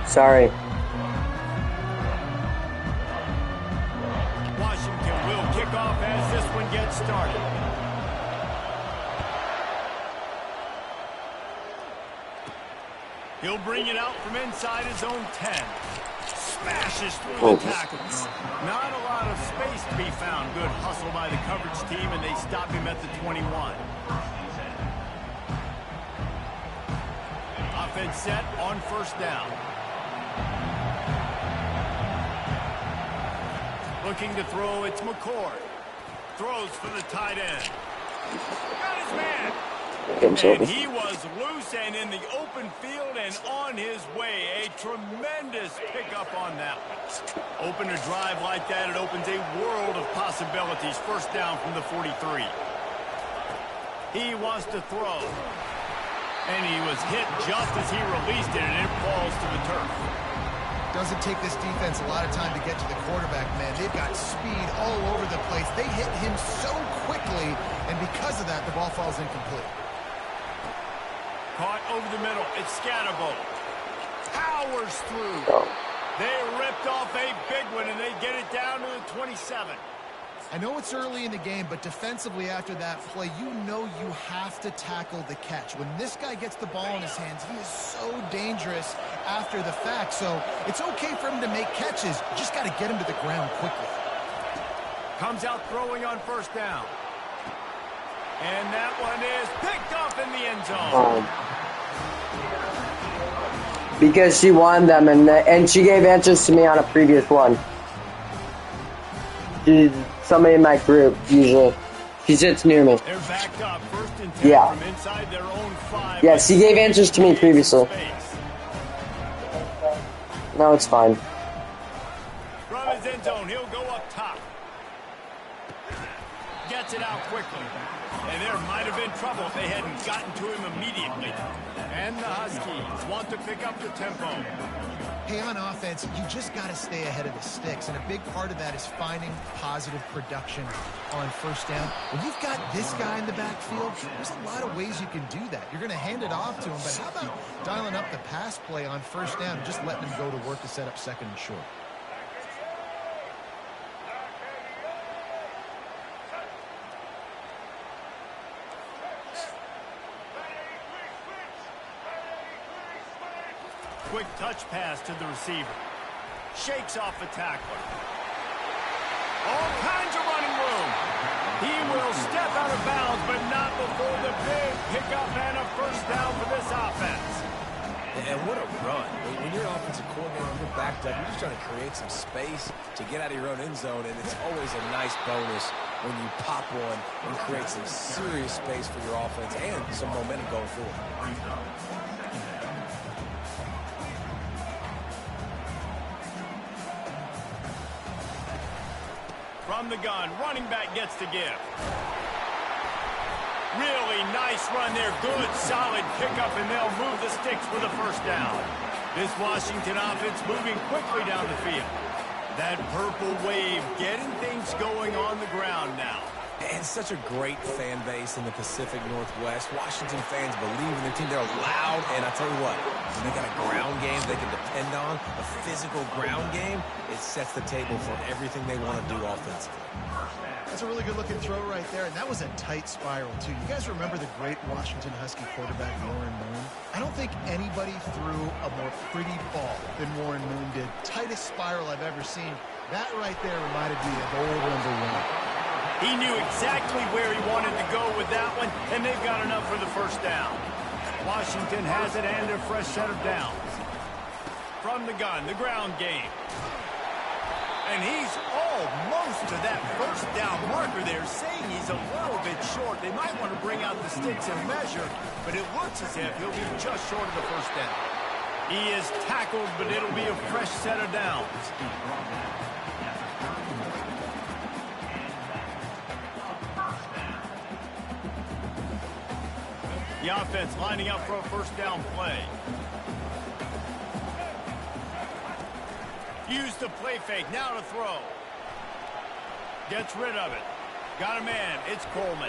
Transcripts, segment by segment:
Sorry. Washington will kick off as this one gets started. He'll bring it out from inside his own 10. Smashes through the tackles. Not a lot of space to be found. Good hustle by the coverage team, and they stop him at the 21. Offense set on first down. Looking to throw, it's McCord. Throws for the tight end. Got his man. And he was loose and in the open field and on his way. A tremendous pickup on that one. Open a drive like that, it opens a world of possibilities. First down from the 43. He wants to throw. And he was hit just as he released it, and it falls to the turf. Doesn't take this defense a lot of time to get to the quarterback, man. They've got speed all over the place. They hit him so quickly, and because of that, the ball falls incomplete. Caught over the middle. It's Scatterbo. Powers through. They ripped off a big one, and they get it down to the 27. I know it's early in the game, but defensively after that play, you know you have to tackle the catch. When this guy gets the ball in his hands, he is so dangerous after the fact. So it's okay for him to make catches. You just got to get him to the ground quickly. Comes out throwing on first down. And that one is picked off in the end zone. Because she won them, and she gave answers to me on a previous one. Somebody in my group, usually. She sits near me. They're backed up, first and 10 from inside their own 5. Yeah, she gave answers to me previously. No, it's fine. From his end zone, he'll go up top. Gets it out quickly. And there might have been trouble if they hadn't gotten to him immediately. And the Huskies want to pick up the tempo. Hey, on offense, you just got to stay ahead of the sticks, and a big part of that is finding positive production on first down. When you've got this guy in the backfield, there's a lot of ways you can do that. You're going to hand it off to him, but how about dialing up the pass play on first down and just letting him go to work to set up second and short? Quick touch pass to the receiver. Shakes off the tackler. All kinds of running room. He will step out of bounds, but not before the big pickup and a first down for this offense. And what a run. When you're an offensive coordinator, you're backed up. You're just trying to create some space to get out of your own end zone, and it's always a nice bonus when you pop one and create some serious space for your offense and some momentum going forward. From the gun, running back gets to give. Really nice run there. Good, solid pickup, and they'll move the sticks for the first down. This Washington offense moving quickly down the field. That purple wave getting things going on the ground now. And such a great fan base in the Pacific Northwest. Washington fans believe in their team. They're loud, and I tell you what, when they got a ground game they can depend on, a physical ground game, it sets the table for everything they want to do offensively. That's a really good-looking throw right there, and that was a tight spiral, too. You guys remember the great Washington Husky quarterback, Warren Moon? I don't think anybody threw a more pretty ball than Warren Moon did. Tightest spiral I've ever seen. That right there reminded me of old #1. He knew exactly where he wanted to go with that one, and they've got enough for the first down. Washington has it and a fresh set of downs. From the gun, the ground game. And he's almost to that first down marker there, saying he's a little bit short. They might want to bring out the sticks and measure, but it looks as if he'll be just short of the first down. He is tackled, but it'll be a fresh set of downs. The offense lining up for a first down play. Use the play fake, now to throw. Gets rid of it. Got a man. It's Coleman.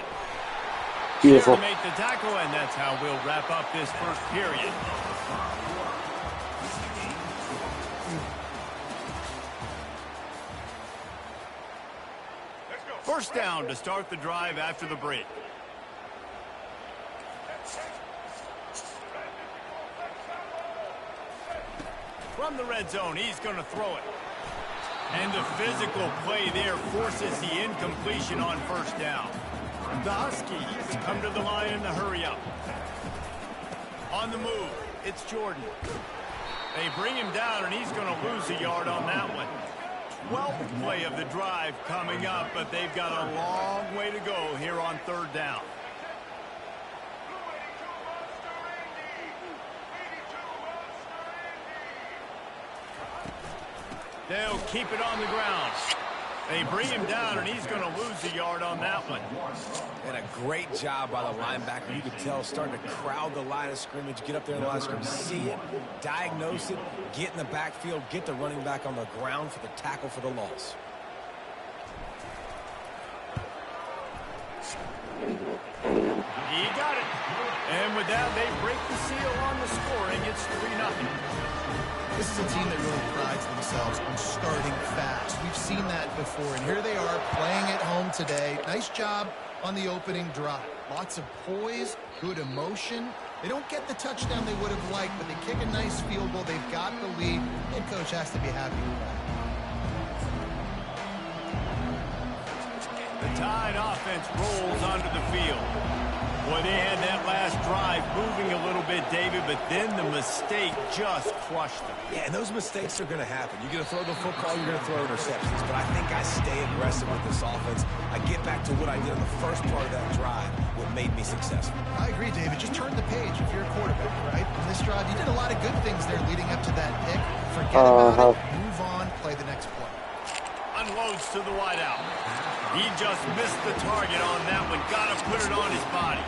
Beautiful. Here to make the tackle, and that's how we'll wrap up this first period. First down to start the drive after the break. From the red zone, he's going to throw it. And the physical play there forces the incompletion on first down. The Huskies come to the line in a hurry up. On the move, it's Jordan. They bring him down, and he's going to lose a yard on that one. 12th play of the drive coming up, but they've got a long way to go here on third down. They'll keep it on the ground. They bring him down, and he's going to lose a yard on that one. And a great job by the linebacker. You could tell starting to crowd the line of scrimmage, get up there in the line of scrimmage, see it, diagnose it, get in the backfield, get the running back on the ground for the tackle for the loss. He got it. And with that, they break the seal on the scoring. It's 3-0. This is a team that really prides themselves on starting fast. We've seen that before, and here they are playing at home today. Nice job on the opening drive. Lots of poise, good emotion. They don't get the touchdown they would have liked, but they kick a nice field goal. They've got the lead. Head coach has to be happy with that. The Tide offense rolls onto the field. Boy, they had that last drive moving a little bit, David, but then the mistake just crushed them. Yeah, and those mistakes are going to happen. You're going to throw the football, you're going to throw interceptions. But I think I stay aggressive with this offense. I get back to what I did in the first part of that drive, what made me successful. I agree, David. Just turn the page if you're a quarterback, right? In this drive, you did a lot of good things there leading up to that pick. Forget about it, move on, play the next play. Unloads to the wideout. He just missed the target on that one. Got to put it on his body.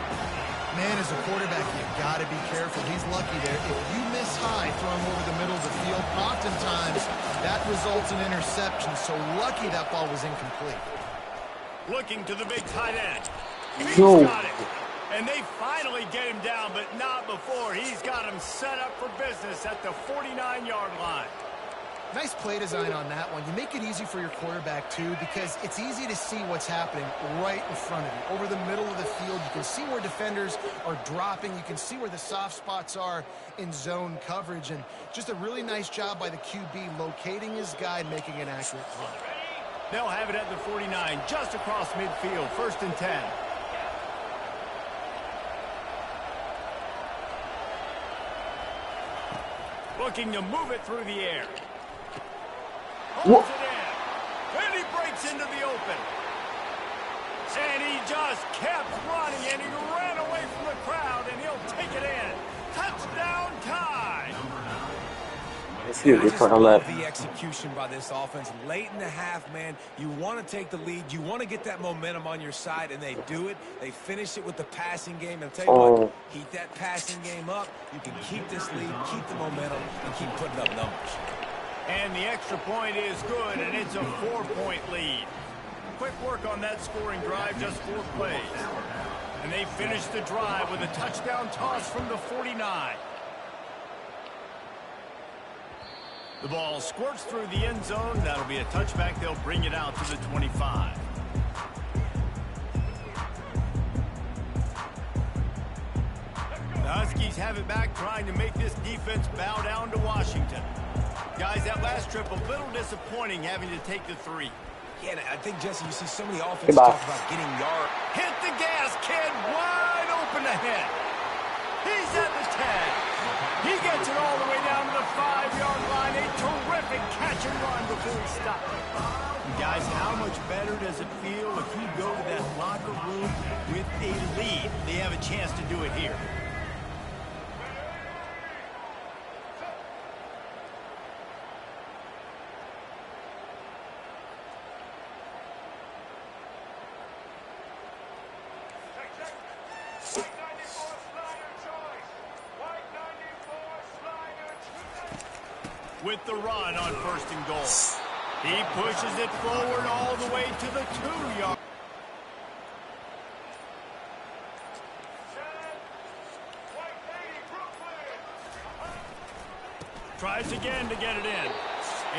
Man, as a quarterback, you got to be careful. He's lucky there. If you miss high, throw him over the middle of the field, oftentimes that results in interception. So lucky that ball was incomplete. Looking to the big tight end. He's got it. And they finally get him down, but not before. He's got him set up for business at the 49-yard line. Nice play design on that one. You make it easy for your quarterback, too, because it's easy to see what's happening right in front of you. Over the middle of the field, you can see where defenders are dropping. You can see where the soft spots are in zone coverage. And just a really nice job by the QB locating his guy and making an accurate throw. They'll have it at the 49, just across midfield, 1st and 10. Looking to move it through the air. Holds it in. And he breaks into the open. And he just kept running, and he ran away from the crowd, and he'll take it in. Touchdown Tide. I just love the execution by this offense. Late in the half, man, you want to take the lead. You want to get that momentum on your side, and they do it. They finish it with the passing game. And I'll tell you what, keep that passing game up. You can keep this lead, keep the momentum, and keep putting up numbers. And the extra point is good, and it's a 4-point lead. Quick work on that scoring drive, just 4 plays. And they finish the drive with a touchdown toss from the 49. The ball squirts through the end zone. That'll be a touchback. They'll bring it out to the 25. The Huskies have it back, trying to make this defense bow down to Washington. Guys, that last trip, a little disappointing having to take the 3. Yeah, and I think, Jesse, you see so many offenses talk about getting yards. Hit the gas, kid. Wide open ahead. He's at the 10. He gets it all the way down to the 5-yard line. A terrific catch and run before he stopped. Guys, how much better does it feel if you go to that locker room with a lead? They have a chance to do it here. With the run on 1st and goal. He pushes it forward all the way to the 2-yard. Tries again to get it in.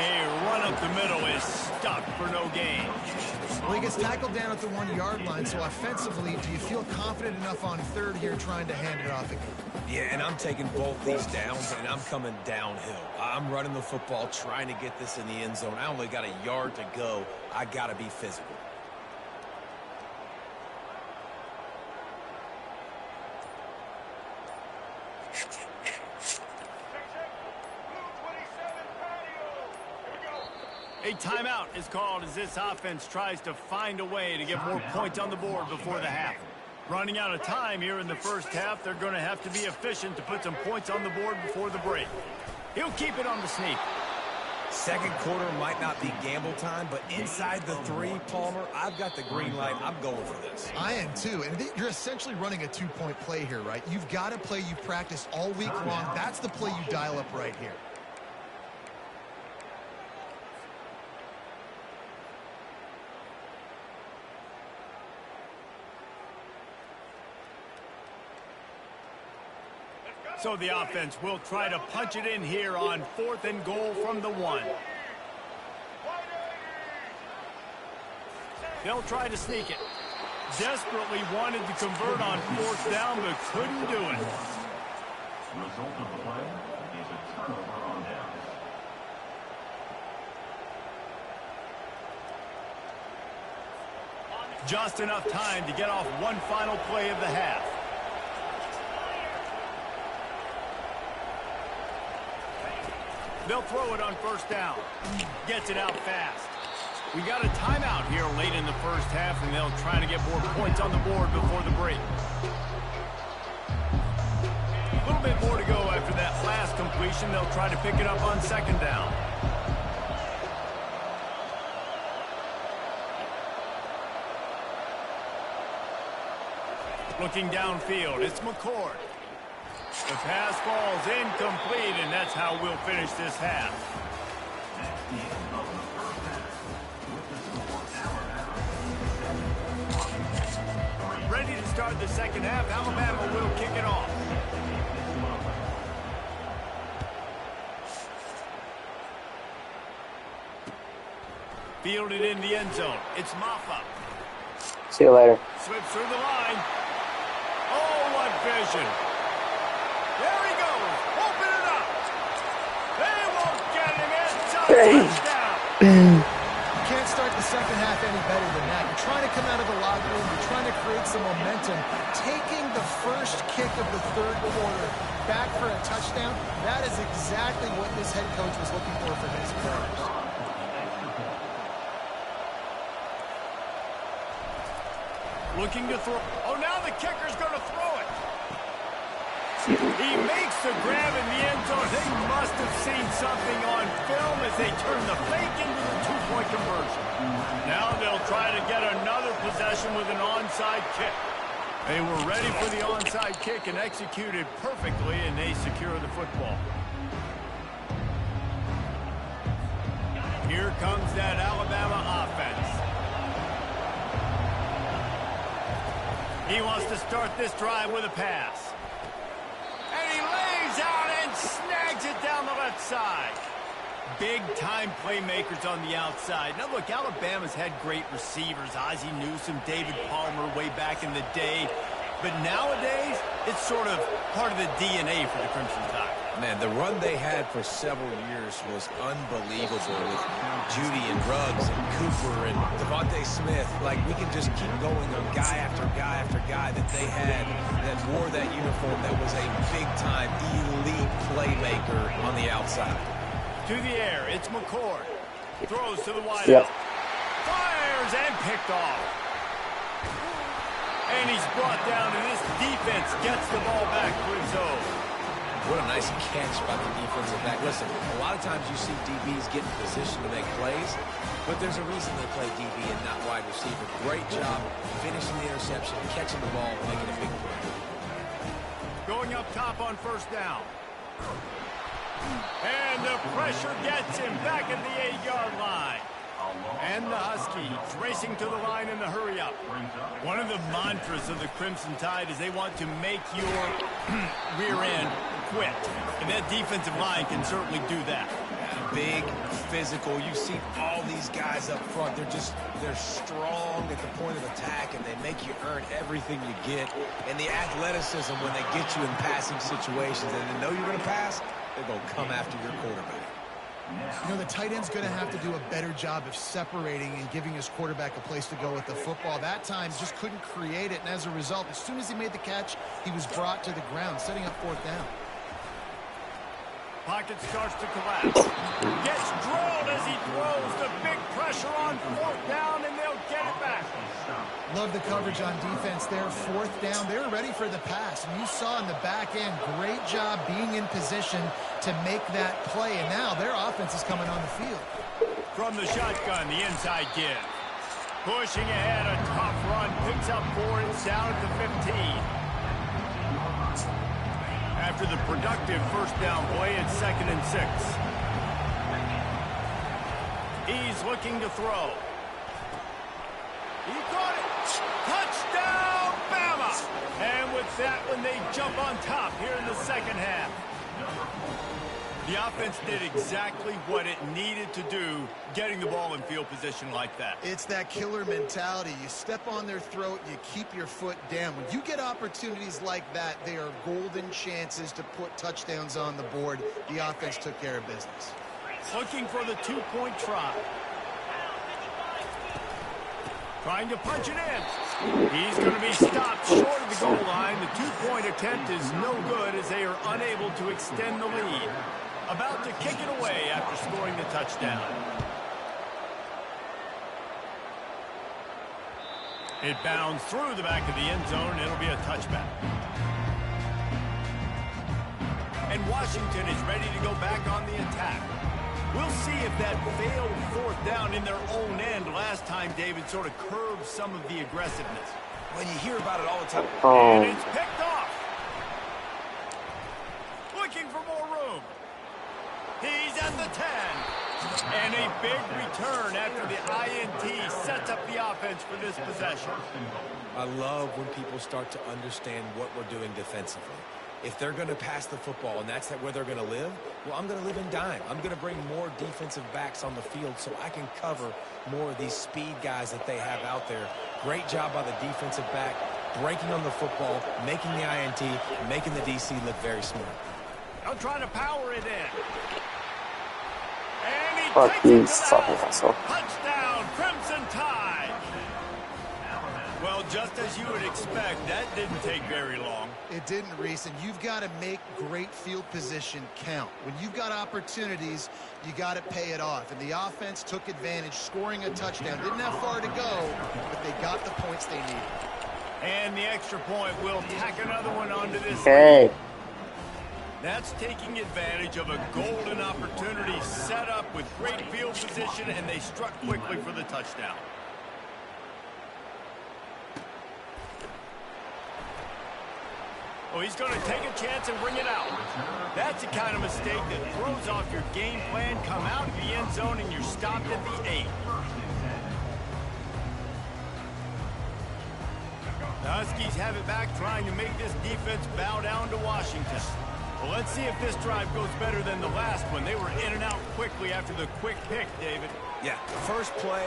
A run up the middle is stuck for no gain. Well, he gets tackled down at the 1-yard line, so offensively, do you feel confident enough on third here trying to hand it off again? Yeah, and I'm taking both these downs, and I'm coming downhill. I'm running the football, trying to get this in the end zone. I only got a yard to go. I got to be physical. A timeout is called as this offense tries to find a way to get more points on the board before the half. Running out of time here in the first half, they're going to have to be efficient to put some points on the board before the break. He'll keep it on the sneak. Second quarter might not be gamble time, but inside the 3, Palmer, I've got the green light. I'm going for this. I am too, and you're essentially running a 2-point play here, right? You've got a play you've practiced all week long. That's the play you dial up right here. So the offense will try to punch it in here on 4th and goal from the 1. They'll try to sneak it. Desperately wanted to convert on 4th down, but couldn't do it. Result of the play is a turnover on down. Just enough time to get off one final play of the half. They'll throw it on 1st down. Gets it out fast. We got a timeout here late in the first half, and they'll try to get more points on the board before the break. A little bit more to go after that last completion. They'll try to pick it up on 2nd down. Looking downfield, it's McCord. The pass falls incomplete, and that's how we'll finish this half. Ready to start the second half. Alabama will kick it off. Fielded in the end zone. It's Maffa. See you later. Slips through the line. Oh, what vision. There he goes. Open it up. They won't get him. It's a touchdown. You can't start the second half any better than that. You're trying to come out of the locker room. You're trying to create some momentum. Taking the first kick of the third quarter back for a touchdown, that is exactly what this head coach was looking for his players. Looking to throw. Oh, now the kicker's going to throw it. He makes the grab in the end zone. They must have seen something on film as they turn the fake into the 2-point conversion. Now they'll try to get another possession with an onside kick. They were ready for the onside kick and executed perfectly, and they secure the football. Here comes that Alabama offense. He wants to start this drive with a pass. And he lays out and snags it down the left side. Big-time playmakers on the outside. Now, look, Alabama's had great receivers. Ozzie Newsome, David Palmer way back in the day. But nowadays, it's sort of part of the DNA for the Crimson Tide. Man, the run they had for several years was unbelievable with Judy and Ruggs and Cooper and Devontae Smith. Like, we can just keep going on guy after guy after guy that they had that wore that uniform that was a big-time elite playmaker on the outside. To the air, it's McCord. Throws to the wide Yep. out. Fires and picked off. And he's brought down, and this defense gets the ball back for his own. What a nice catch by the defensive back. Listen, a lot of times you see DBs get in position to make plays, but there's a reason they play DB and not wide receiver. Great job finishing the interception, catching the ball, and making a big play. Going up top on 1st down. And the pressure gets him back at the 8-yard line. And the Huskies racing to the line in the hurry up. One of the mantras of the Crimson Tide is they want to make your rear end quit. And that defensive line can certainly do that. Big, physical. You see all these guys up front. They're strong at the point of attack, and they make you earn everything you get. And the athleticism when they get you in passing situations and they know you're going to pass, they're going to come after your quarterback. You know, the tight end's going to have to do a better job of separating and giving his quarterback a place to go with the football. That time just couldn't create it, and as a result, as soon as he made the catch, he was brought to the ground, setting up 4th down. Pocket starts to collapse. Gets drilled as he throws. The big pressure on 4th down, and they'll get it back. Love the coverage on defense there. 4th down. They were ready for the pass. And you saw in the back end, great job being in position to make that play. And now their offense is coming on the field. From the shotgun, the inside give. Pushing ahead, a tough run. Picks up 4. It's down at the 15. After the productive 1st down play, it's 2nd and 6. He's looking to throw. He caught it. Touchdown, Bama! And with that one, they jump on top here in the 2nd half. The offense did exactly what it needed to do, getting the ball in field position like that. It's that killer mentality. You step on their throat, you keep your foot down. When you get opportunities like that, they are golden chances to put touchdowns on the board. The offense took care of business. Looking for the 2-point try. Trying to punch it in. He's going to be stopped short of the goal line. The 2-point attempt is no good as they are unable to extend the lead. About to kick it away after scoring the touchdown. It bounds through the back of the end zone, and it'll be a touchback. And Washington is ready to go back on the attack. We'll see if that failed 4th down in their own end last time, David, sort of curbed some of the aggressiveness. When you hear about it all the time. And it's picked off. Looking for more room. He's at the 10. And a big return after the INT sets up the offense for this possession. I love when people start to understand what we're doing defensively. If they're going to pass the football and that's where they're going to live, well, I'm going to live in dime. I'm going to bring more defensive backs on the field so I can cover more of these speed guys that they have out there. Great job by the defensive back, breaking on the football, making the INT, making the DC look very smart. I'm trying to power it in. And he Fuck takes you, it to fucking the asshole. touchdown, Crimson Tide. Well, just as you would expect, that didn't take very long. It didn't, Reese, and you've got to make great field position count. When you've got opportunities, you got to pay it off. And the offense took advantage, scoring a touchdown. Didn't have far to go, but they got the points they needed. And the extra point will tack another one onto this. Hey. That's taking advantage of a golden opportunity set up with great field position, and they struck quickly for the touchdown. Oh, he's going to take a chance and bring it out. That's the kind of mistake that throws off your game plan. Come out of the end zone and you're stopped at the 8. The Huskies have it back, trying to make this defense bow down to Washington. Well, let's see if this drive goes better than the last one. They were in and out quickly after the quick pick, David. Yeah, first play,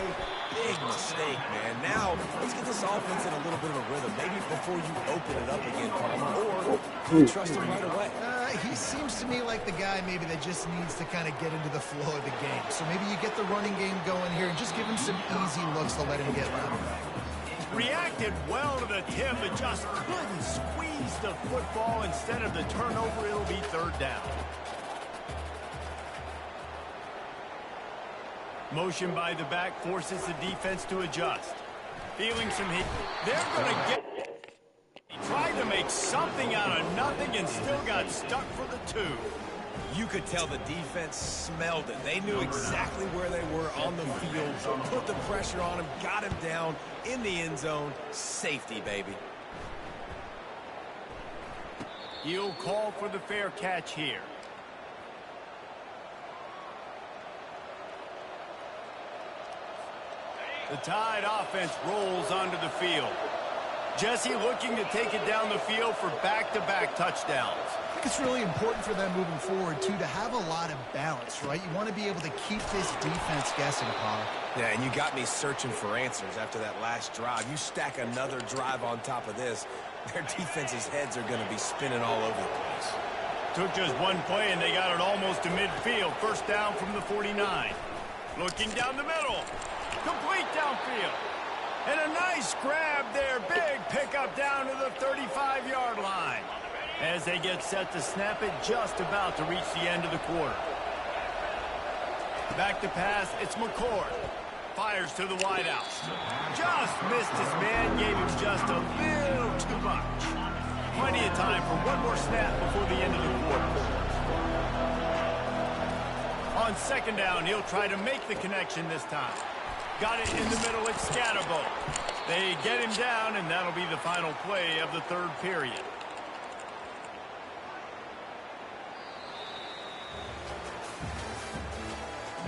big mistake, man. Now, let's get this offense in a little bit of a rhythm. Maybe before you open it up again, Palmer, or you trust him right away. He seems to me like the guy maybe that just needs to kind of get into the flow of the game. So maybe you get the running game going here and just give him some easy looks to let him get louder. Reacted well to the tip, but just couldn't squeeze the football. Instead of the turnover, it'll be 3rd down. Motion by the back forces the defense to adjust. Feeling some heat. They're going to get... He tried to make something out of nothing and still got stuck for the 2. You could tell the defense smelled it. They knew exactly where they were on the field, put the pressure on him, got him down in the end zone. Safety, baby. He'll call for the fair catch here. The Tide offense rolls onto the field. Jesse looking to take it down the field for back-to-back touchdowns. I think it's really important for them moving forward, too, to have a lot of balance, right? You want to be able to keep this defense guessing, Pollard. Yeah, and you got me searching for answers after that last drive. You stack another drive on top of this, their defense's heads are going to be spinning all over the place. Took just one play, and they got it almost to midfield. First down from the 49. Looking down the middle. Complete downfield. And a nice grab there. Big pickup down to the 35-yard line. As they get set to snap it, just about to reach the end of the quarter. Back to pass, it's McCord. Fires to the wideout. Just missed his man, gave him just a little too much. Plenty of time for one more snap before the end of the quarter. On second down, he'll try to make the connection this time. Got it in the middle, it's Scatterbo. They get him down, and that'll be the final play of the third period.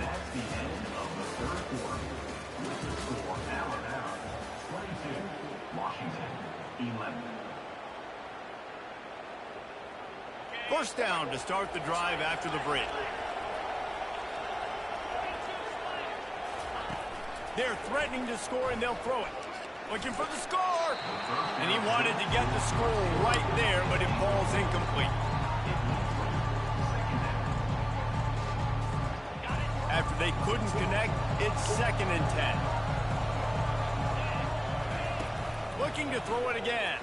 That's the end of the third quarter. With the score Alabama 22, Washington 11. First down to start the drive after the break. They're threatening to score, and they'll throw it. Looking for the score. And he wanted to get the score right there, but it falls incomplete. After they couldn't connect, it's 2nd and 10. Looking to throw it again.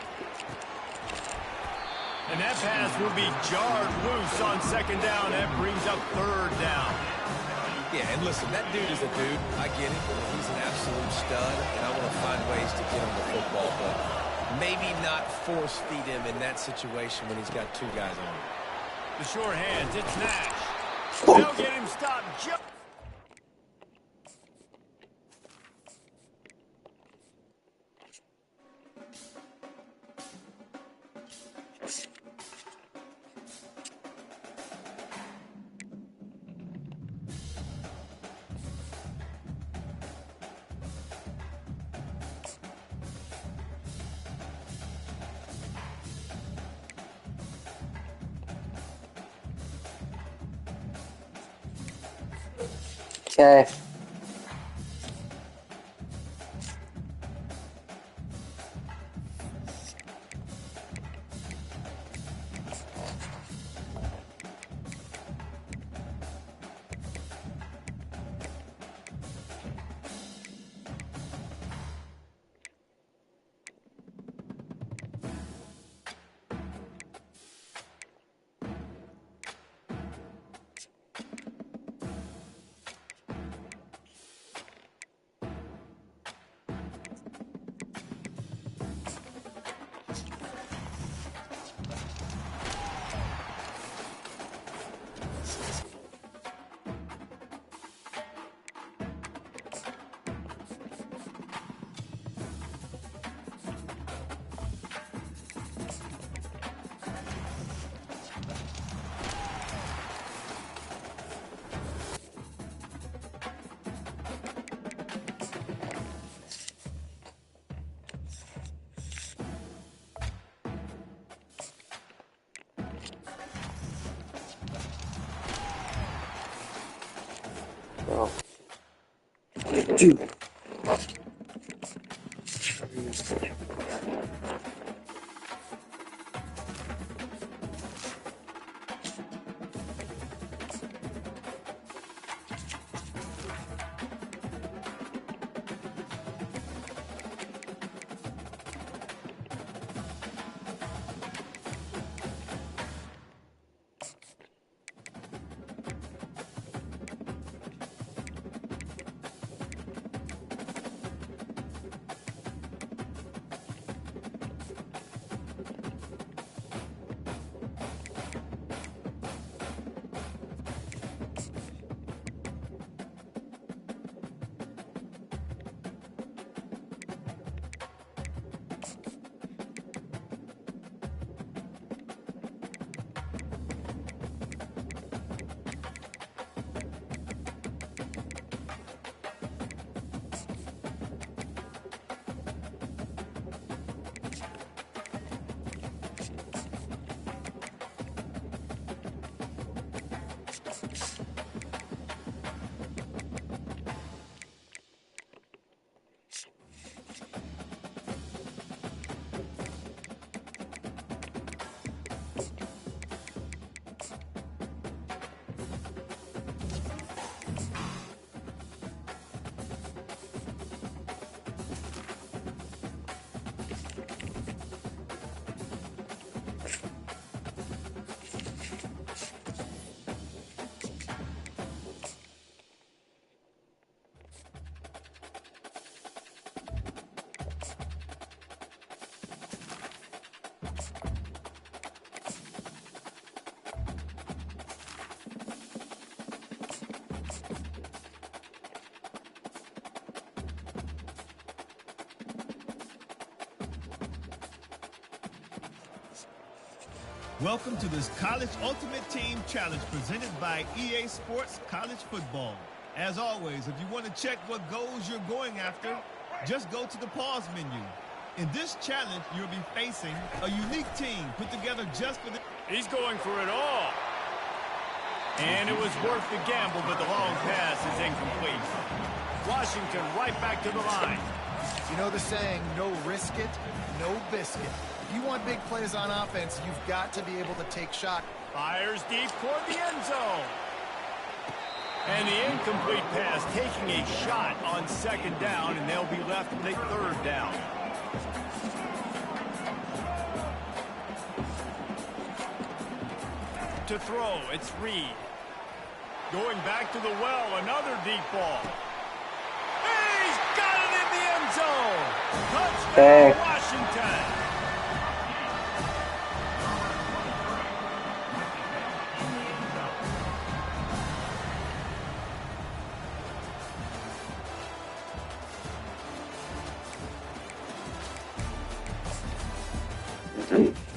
And that pass will be jarred loose on second down. That brings up third down. Yeah, and listen, that dude is a dude. I get it. He's an absolute stud, and I want to find ways to get him the football, but maybe not force feed him in that situation when he's got two guys on him. The short hands, it's Nash. They'll get him stopped just... Okay. Oh. Dude. Welcome to this College Ultimate Team Challenge presented by EA Sports College Football. As always, if you want to check what goals you're going after, just go to the pause menu. In this challenge, you'll be facing a unique team put together just for the... He's going for it all. And it was worth the gamble, but the long pass is incomplete. Washington right back to the line. You know the saying, no risk it, no biscuit. If you want big plays on offense, you've got to be able to take shots. Fires deep toward the end zone. And the incomplete pass taking a shot on second down, and they'll be left with a third down. To throw, it's Reed. Going back to the well, another deep ball. He's got it in the end zone. Touchdown, Washington. Mm-hmm.